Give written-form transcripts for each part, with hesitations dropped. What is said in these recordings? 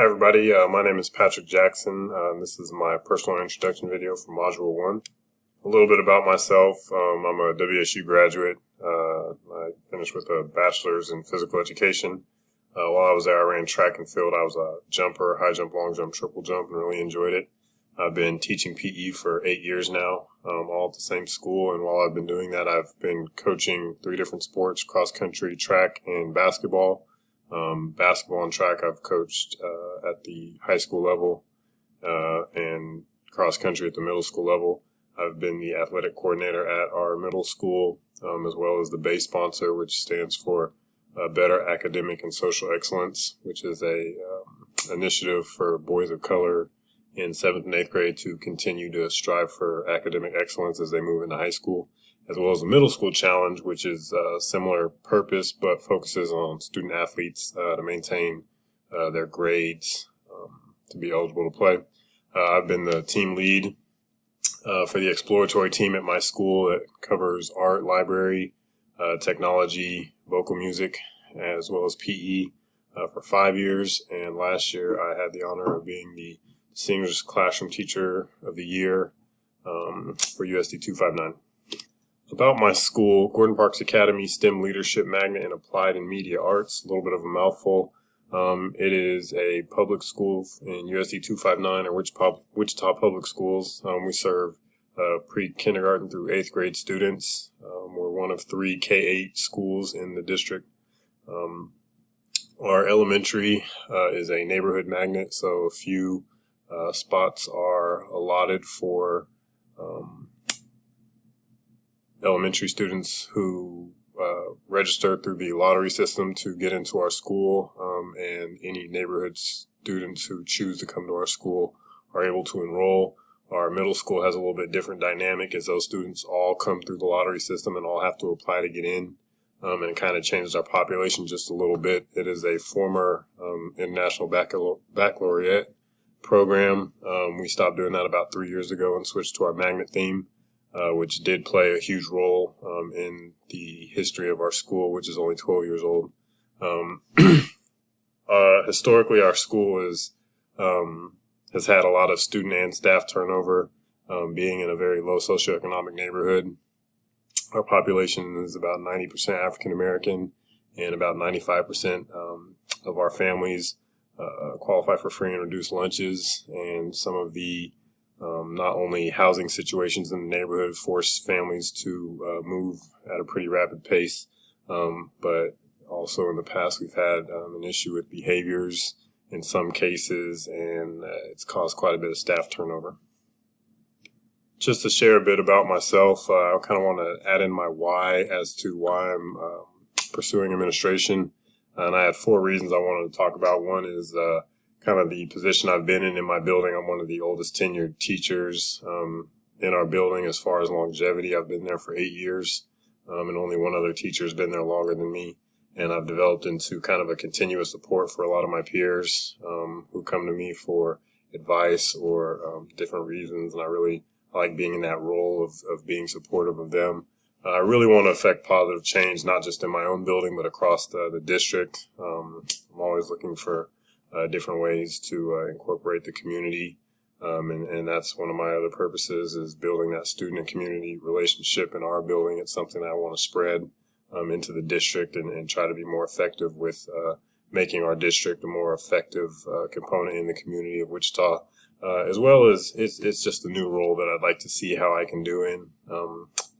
Hi everybody, my name is Patrick Jackson. This is my personal introduction video for Module 1. A little bit about myself. I'm a WSU graduate. I finished with a bachelor's in physical education. While I was there, I ran track and field. I was a jumper, high jump, long jump, triple jump, and really enjoyed it. I've been teaching PE for 8 years now, all at the same school. And while I've been doing that, I've been coaching 3 different sports: cross country, track, and basketball. Basketball and track I've coached at the high school level and cross country at the middle school level. I've been the athletic coordinator at our middle school, as well as the base sponsor, which stands for Better Academic and Social Excellence, which is a initiative for boys of color in 7th and 8th grade to continue to strive for academic excellence as they move into high school, as well as the middle school challenge, which is a similar purpose but focuses on student athletes to maintain their grades to be eligible to play. I've been the team lead for the exploratory team at my school that covers art, library, technology, vocal music, as well as PE for 5 years. And last year I had the honor of being the Distinguished Classroom Teacher of the Year for USD 259. About my school, Gordon Parks Academy STEM Leadership Magnet in Applied and Media Arts, a little bit of a mouthful. It is a public school in USD 259 or Wichita Public Schools. We serve pre-kindergarten through 8th grade students. We're one of 3 K-8 schools in the district. Our elementary is a neighborhood magnet, so a few spots are allotted for elementary students who register through the lottery system to get into our school, and any neighborhood students who choose to come to our school are able to enroll. Our middle school has a little bit different dynamic, as those students all come through the lottery system and all have to apply to get in, and it kind of changes our population just a little bit. It is a former international baccalaureate program. We stopped doing that about 3 years ago and switched to our magnet theme, which did play a huge role in the history of our school, which is only 12 years old. Historically, our school has had a lot of student and staff turnover, being in a very low socioeconomic neighborhood. Our population is about 90% African American, and about 95% of our families qualify for free and reduced lunches, and some of the not only housing situations in the neighborhood force families to move at a pretty rapid pace, but also in the past we've had an issue with behaviors in some cases, and it's caused quite a bit of staff turnover. Just to share a bit about myself, I kind of want to add in my why as to why I'm pursuing administration, and I had 4 reasons I wanted to talk about. One is kind of the position I've been in my building. I'm one of the oldest tenured teachers in our building as far as longevity. I've been there for 8 years, and only one other teacher has been there longer than me. And I've developed into kind of a continuous support for a lot of my peers who come to me for advice or different reasons. And I really like being in that role of being supportive of them. I really want to affect positive change, not just in my own building, but across the district. I'm always looking for different ways to incorporate the community. And that's one of my other purposes, is building that student and community relationship in our building. It's something that I want to spread into the district and try to be more effective with making our district a more effective component in the community of Wichita, as well as it's just a new role that I'd like to see how I can do in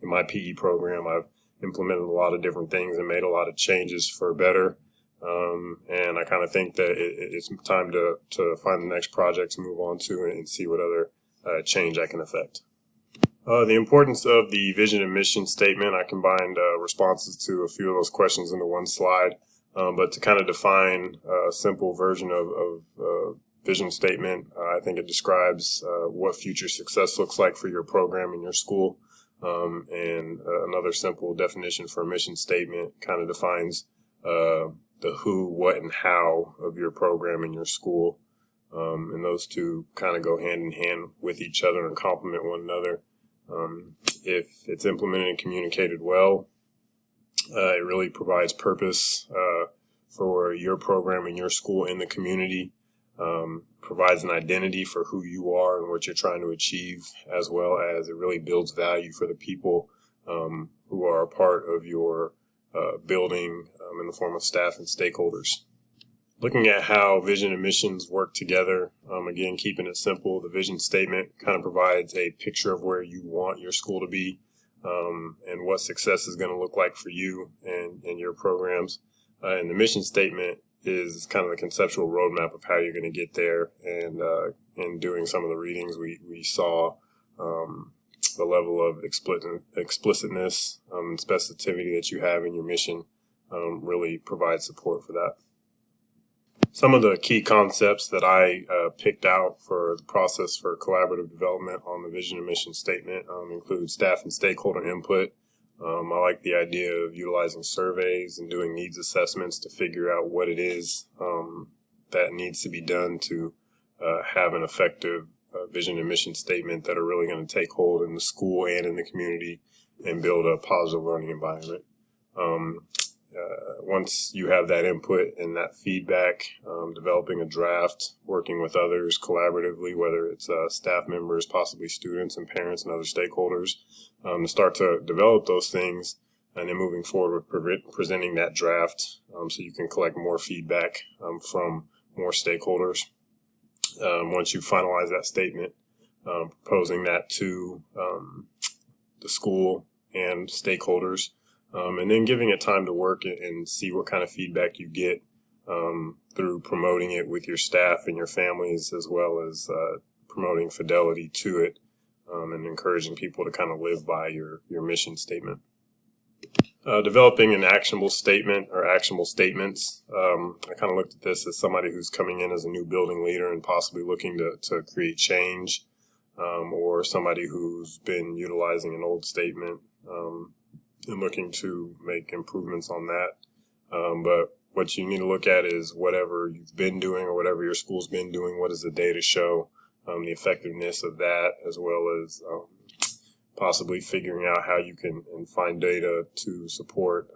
my PE program. I've implemented a lot of different things and made a lot of changes for better. And I kind of think that it's time to find the next project to move on to and see what other change I can affect. The importance of the vision and mission statement, I combined responses to a few of those questions into one slide, but to kind of define a simple version of vision statement, I think it describes what future success looks like for your program and your school. And another simple definition for a mission statement kind of defines the who, what, and how of your program and your school. And those two kind of go hand in hand with each other and complement one another. If it's implemented and communicated well, it really provides purpose for your program and your school in the community. provides an identity for who you are and what you're trying to achieve, as well as it really builds value for the people who are a part of your building in the form of staff and stakeholders. Looking at how vision and missions work together, again, keeping it simple, the vision statement kind of provides a picture of where you want your school to be and what success is going to look like for you and your programs. And the mission statement is kind of the conceptual roadmap of how you're going to get there. And in doing some of the readings, we saw the level of explicitness and specificity that you have in your mission really provides support for that. Some of the key concepts that I picked out for the process for collaborative development on the vision and mission statement include staff and stakeholder input. I like the idea of utilizing surveys and doing needs assessments to figure out what it is that needs to be done to have an effective vision and mission statement that are really going to take hold in the school and in the community and build a positive learning environment. Once you have that input and that feedback, developing a draft, working with others collaboratively, whether it's staff members, possibly students and parents and other stakeholders, to start to develop those things, and then moving forward with presenting that draft so you can collect more feedback from more stakeholders. Once you finalize that statement, proposing that to the school and stakeholders, and then giving it time to work and see what kind of feedback you get through promoting it with your staff and your families, as well as promoting fidelity to it and encouraging people to kind of live by your mission statement. Developing an actionable statement or actionable statements. I kind of looked at this as somebody who's coming in as a new building leader and possibly looking to create change, or somebody who's been utilizing an old statement and looking to make improvements on that. But what you need to look at is whatever you've been doing or whatever your school's been doing, what does the data show, the effectiveness of that, as well as possibly figuring out how you can find data to support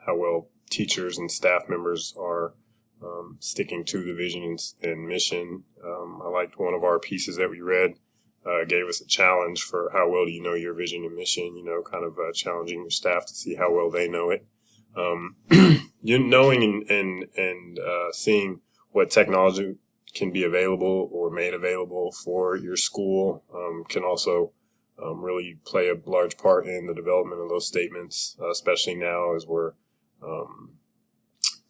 how well teachers and staff members are sticking to the vision and mission. I liked one of our pieces that we read. Gave us a challenge for how well do you know your vision and mission, kind of challenging your staff to see how well they know it. You knowing and seeing what technology can be available or made available for your school can also really play a large part in the development of those statements, especially now as we're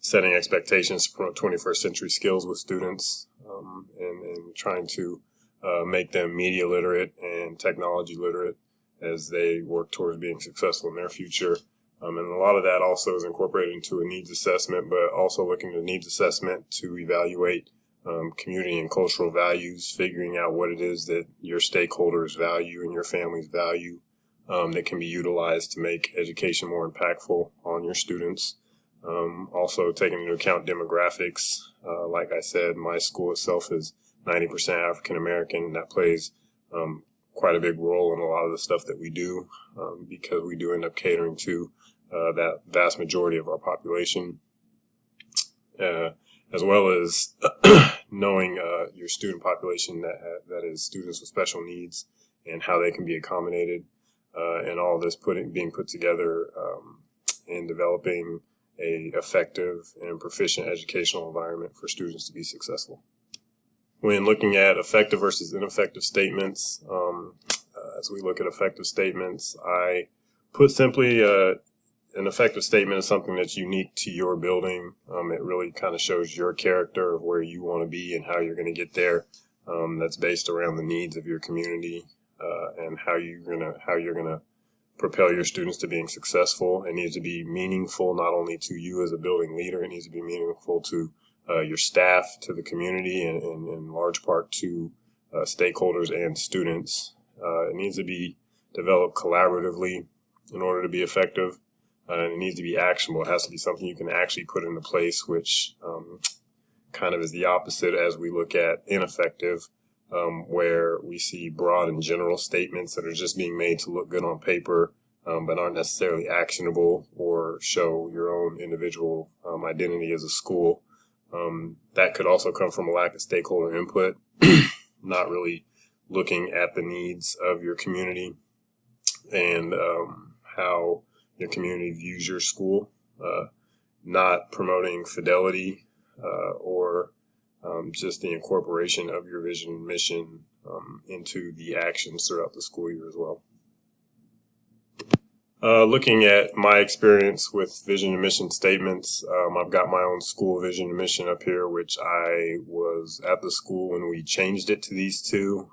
setting expectations for 21st century skills with students and trying to make them media literate and technology literate as they work towards being successful in their future. And a lot of that also is incorporated into a needs assessment, but also looking at needs assessment to evaluate community and cultural values, figuring out what it is that your stakeholders value and your families value that can be utilized to make education more impactful on your students. Also taking into account demographics. Like I said, my school itself is 90% African American, and that plays quite a big role in a lot of the stuff that we do because we do end up catering to that vast majority of our population, as well as knowing your student population that is students with special needs and how they can be accommodated, and all of this being put together in developing a effective and proficient educational environment for students to be successful. When looking at effective versus ineffective statements, as we look at effective statements, I put simply an effective statement is something that's unique to your building. It really kind of shows your character of where you want to be and how you're going to get there. That's based around the needs of your community and how you're gonna propel your students to being successful. It needs to be meaningful not only to you as a building leader, it needs to be meaningful to your staff, to the community, and in large part to stakeholders and students. It needs to be developed collaboratively in order to be effective, and it needs to be actionable. It has to be something you can actually put into place, which kind of is the opposite as we look at ineffective, where we see broad and general statements that are just being made to look good on paper, but aren't necessarily actionable or show your own individual identity as a school. That could also come from a lack of stakeholder input, not really looking at the needs of your community and how your community views your school, not promoting fidelity or just the incorporation of your vision and mission into the actions throughout the school year as well. Looking at my experience with vision and mission statements, I've got my own school vision and mission up here, which I was at the school when we changed it to these two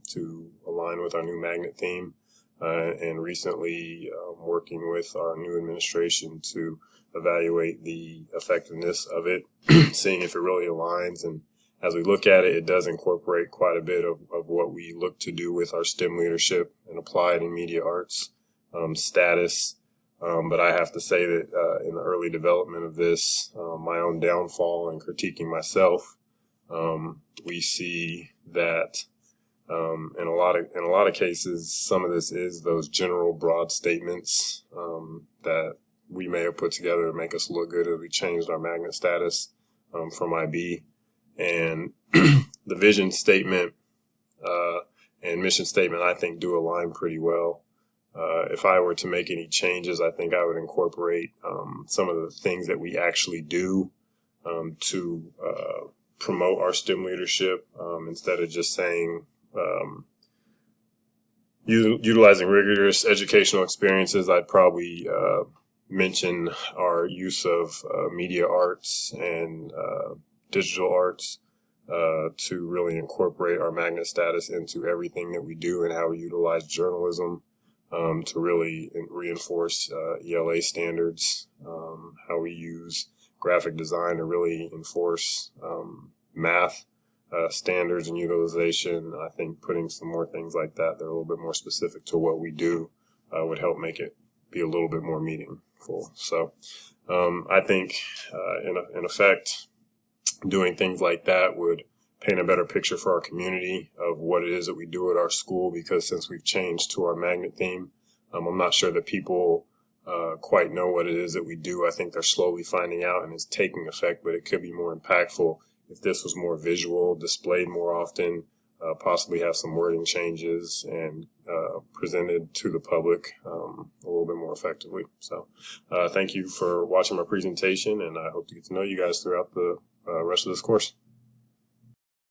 to align with our new magnet theme, and recently working with our new administration to evaluate the effectiveness of it, seeing if it really aligns. And as we look at it, it does incorporate quite a bit of what we look to do with our STEM leadership and applied and media arts status. But I have to say that in the early development of this, my own downfall and critiquing myself, we see that in a lot of cases, some of this is those general broad statements that we may have put together to make us look good as we changed our magnet status from IB. And the vision statement and mission statement, I think, do align pretty well. If I were to make any changes, I think I would incorporate some of the things that we actually do to promote our STEM leadership instead of just saying utilizing rigorous educational experiences. I'd probably mention our use of media arts and digital arts to really incorporate our magnet status into everything that we do and how we utilize journalism. To really reinforce ELA standards, how we use graphic design to really enforce math standards and utilization. I think putting some more things like that are a little bit more specific to what we do would help make it be a little bit more meaningful. So I think in effect, doing things like that would paint a better picture for our community of what it is that we do at our school, because since we've changed to our magnet theme, I'm not sure that people quite know what it is that we do. I think they're slowly finding out and it's taking effect, but it could be more impactful if this was more visual, displayed more often, possibly have some wording changes and presented to the public a little bit more effectively. So thank you for watching my presentation, and I hope to get to know you guys throughout the rest of this course.